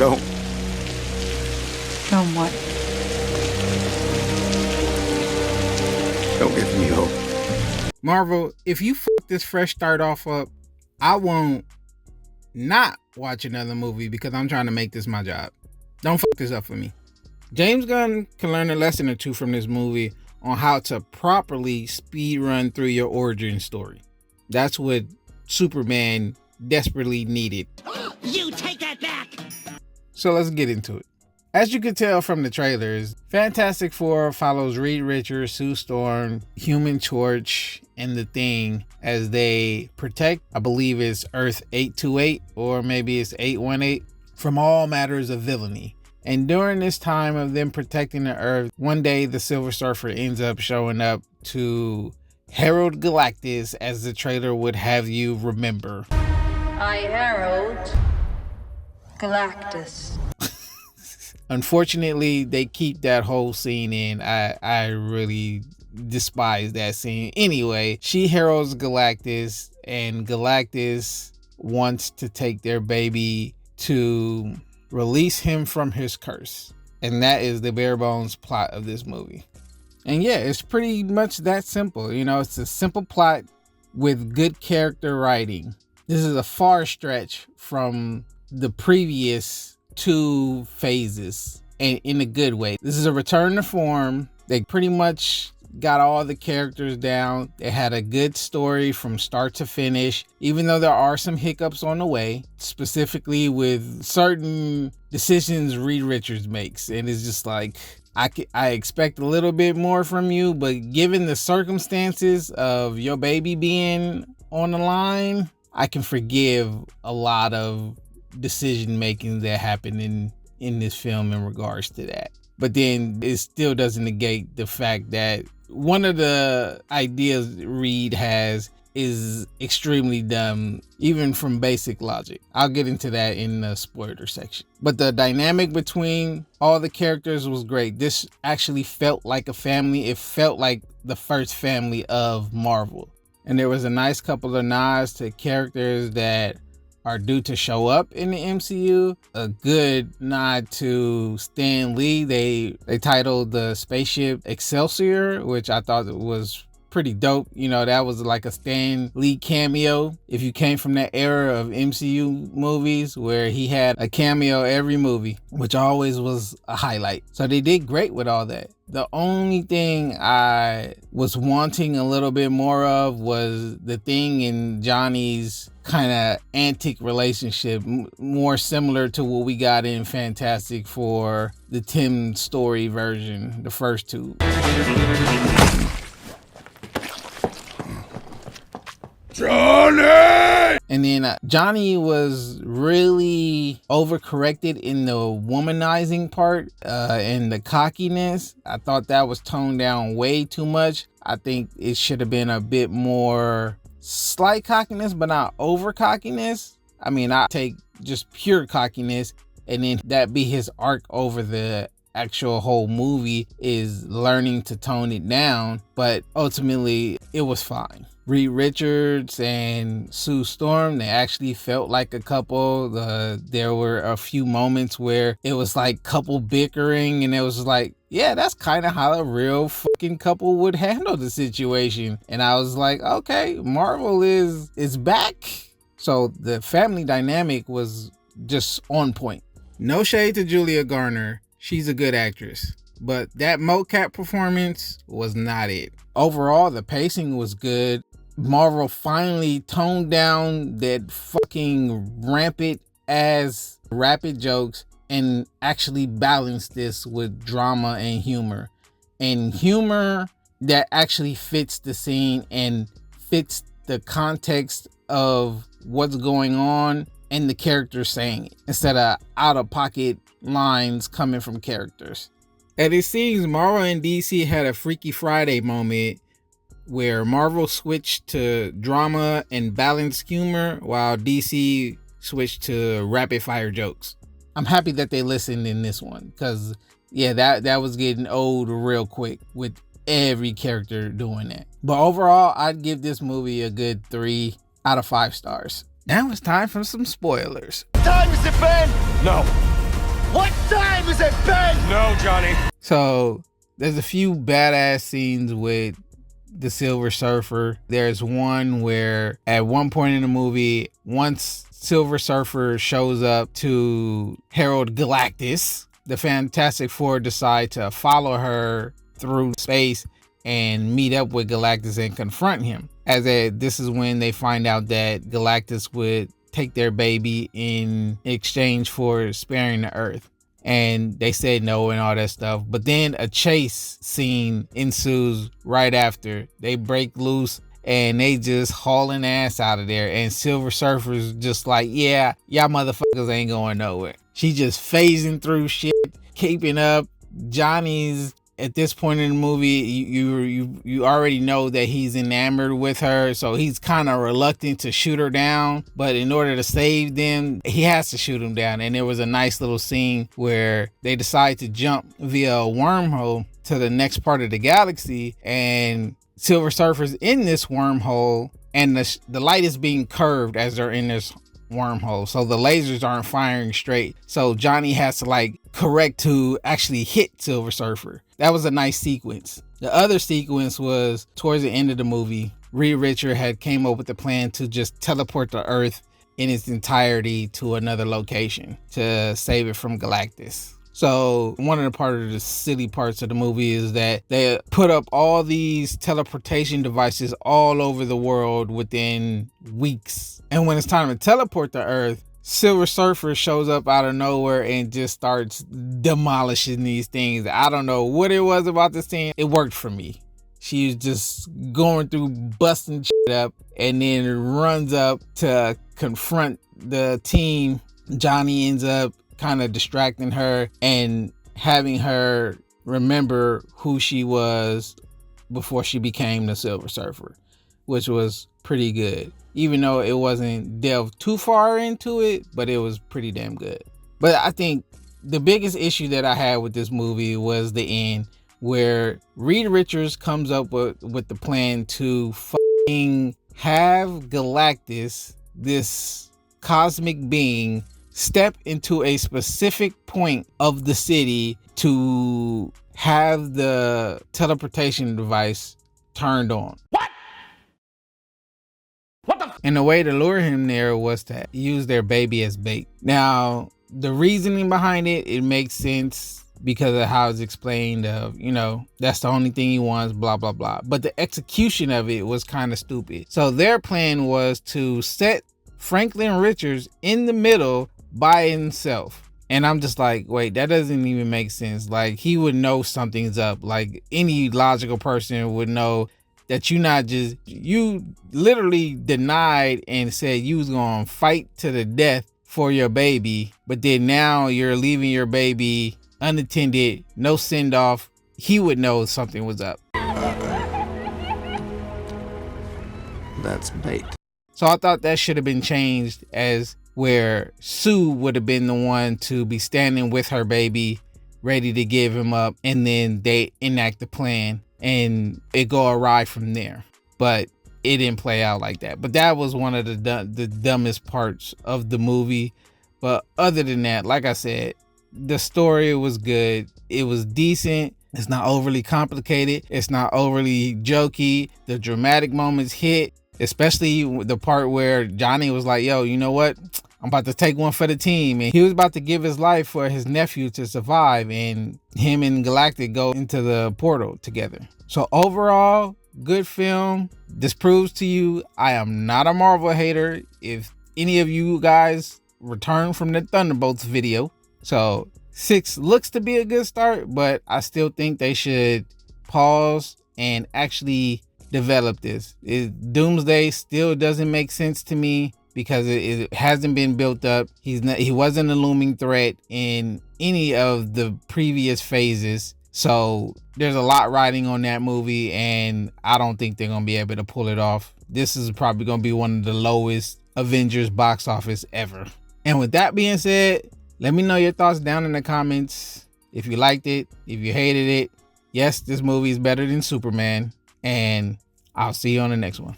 Don't. Don't what? Don't give me hope. Marvel, if you fuck this fresh start off up, I won't not watch another movie because I'm trying to make this my job. Don't fuck this up for me. James Gunn can learn a lesson or two from this movie on how to properly speed run through your origin story. That's what Superman desperately needed. You take that back! So let's get into it. As you can tell from the trailers, Fantastic Four follows Reed Richards, Sue Storm, Human Torch, and The Thing as they protect, I believe it's Earth 828, or maybe it's 818, from all matters of villainy. And during this time of them protecting the Earth, one day the Silver Surfer ends up showing up to Herald Galactus, as the trailer would have you remember. I herald Galactus. Unfortunately, they keep that whole scene in. I really despise that scene. Anyway, she heralds Galactus, and Galactus wants to take their baby to release him from his curse. And that is the bare bones plot of this movie. And yeah, it's pretty much that simple. You know, it's a simple plot with good character writing. This is a far stretch from the previous two phases, and in a good way. This is a return to form. They pretty much got all the characters down. They had a good story from start to finish, even though there are some hiccups on the way, specifically with certain decisions Reed Richards makes. And it's just like, I expect a little bit more from you, but given the circumstances of your baby being on the line, I can forgive a lot of decision making that happened in this film in regards to that. But then it still doesn't negate the fact that one of the ideas Reed has is extremely dumb, even from basic logic. I'll get into that in the spoiler section. But the dynamic between all the characters was great. This actually felt like a family. It felt like the first family of Marvel. And there was a nice couple of nods to characters that are due to show up in the MCU. A good nod to Stan Lee. They titled the spaceship Excelsior, which I thought was pretty dope. You know, that was like a Stan Lee cameo. If you came from that era of MCU movies where he had a cameo every movie, which always was a highlight. So they did great with all that. The only thing I was wanting a little bit more of was the Thing and Johnny's kind of antic relationship, more similar to what we got in Fantastic Four, the Tim Story version, the first two. Johnny! And then Johnny was really overcorrected in the womanizing part and the cockiness. I thought that was toned down way too much. I think it should have been a bit more slight cockiness, but not over cockiness. I mean, I take just pure cockiness, and then that be his arc over the actual whole movie, is learning to tone it down. But ultimately, it was fine. Reed Richards and Sue Storm, they actually felt like a couple. There were a few moments where it was like couple bickering, and it was like, yeah, that's kind of how a real fucking couple would handle the situation. And I was like, okay, Marvel is back. So the family dynamic was just on point. No shade to Julia Garner. She's a good actress. But that mocap performance was not it. Overall, the pacing was good. Marvel finally toned down that fucking rampant ass rapid jokes and actually balanced this with drama and humor. And humor that actually fits the scene and fits the context of what's going on and the characters saying it, instead of out-of-pocket lines coming from characters. And it seems Marvel and DC had a Freaky Friday moment where Marvel switched to drama and balanced humor while DC switched to rapid fire jokes. I'm happy that they listened in this one, because yeah, that was getting old real quick with every character doing that. But overall, I'd give this movie a good 3 out of 5 stars. Now it's time for some spoilers. Time is it, Ben? No. What time is it, Ben? No, Johnny. So there's a few badass scenes with the Silver Surfer. There's one where at one point in the movie, once Silver Surfer shows up to Herald Galactus, the Fantastic Four decide to follow her through space and meet up with Galactus and confront him. This is when they find out that Galactus would take their baby in exchange for sparing the Earth. And they said no and all that stuff. But then a chase scene ensues right after. They break loose and they just hauling ass out of there. And Silver Surfer's just like, yeah, y'all motherfuckers ain't going nowhere. She just phasing through shit, keeping up. Johnny's at this point in the movie, you already know that he's enamored with her, so he's kind of reluctant to shoot her down, but in order to save them, he has to shoot him down. And there was a nice little scene where they decide to jump via a wormhole to the next part of the galaxy, and Silver Surfer's in this wormhole, and the light is being curved as they're in this wormhole, so the lasers aren't firing straight, so Johnny has to like correct to actually hit Silver Surfer. That was a nice sequence. The other sequence was towards the end of the movie. Reed Richards had came up with the plan to just teleport the Earth in its entirety to another location to save it from Galactus. So one of the silly parts of the movie is that they put up all these teleportation devices all over the world within weeks. And when it's time to teleport to Earth, Silver Surfer shows up out of nowhere and just starts demolishing these things. I don't know what it was about the scene. It worked for me. She was just going through busting shit up and then runs up to confront the team. Johnny ends up kind of distracting her and having her remember who she was before she became the Silver Surfer, which was pretty good. Even though it wasn't delved too far into it, but it was pretty damn good. But I think the biggest issue that I had with this movie was the end, where Reed Richards comes up with the plan to fucking have Galactus, this cosmic being, step into a specific point of the city to have the teleportation device turned on. And the way to lure him there was to use their baby as bait. Now, the reasoning behind it makes sense because of how it's explained of, that's the only thing he wants, blah, blah, blah. But the execution of it was kind of stupid. So their plan was to set Franklin Richards in the middle by himself. And I'm just like, wait, that doesn't even make sense. Like, he would know something's up. Like, any logical person would know that you literally denied and said you was gonna fight to the death for your baby, but then now you're leaving your baby unattended, no send off. He would know something was up. That's bait. So I thought that should have been changed, as where Sue would have been the one to be standing with her baby ready to give him up, and then they enact the plan and it go awry from there. But it didn't play out like that. But that was one of the dumbest parts of the movie. But other than that, like I said, the story was good. It was decent. It's not overly complicated. It's not overly jokey. The dramatic moments hit, especially the part where Johnny was like, yo, you know what? I'm about to take one for the team. And he was about to give his life for his nephew to survive. And him and Galactic go into the portal together. So overall, good film. This proves to you I am not a Marvel hater. If any of you guys return from the Thunderbolts video. So 6 looks to be a good start, but I still think they should pause and actually develop this. Doomsday still doesn't make sense to me, because it hasn't been built up. He wasn't a looming threat in any of the previous phases. So there's a lot riding on that movie, and I don't think they're going to be able to pull it off. This is probably going to be one of the lowest Avengers box office ever. And with that being said, let me know your thoughts down in the comments. If you liked it, if you hated it. Yes, this movie is better than Superman, and I'll see you on the next one.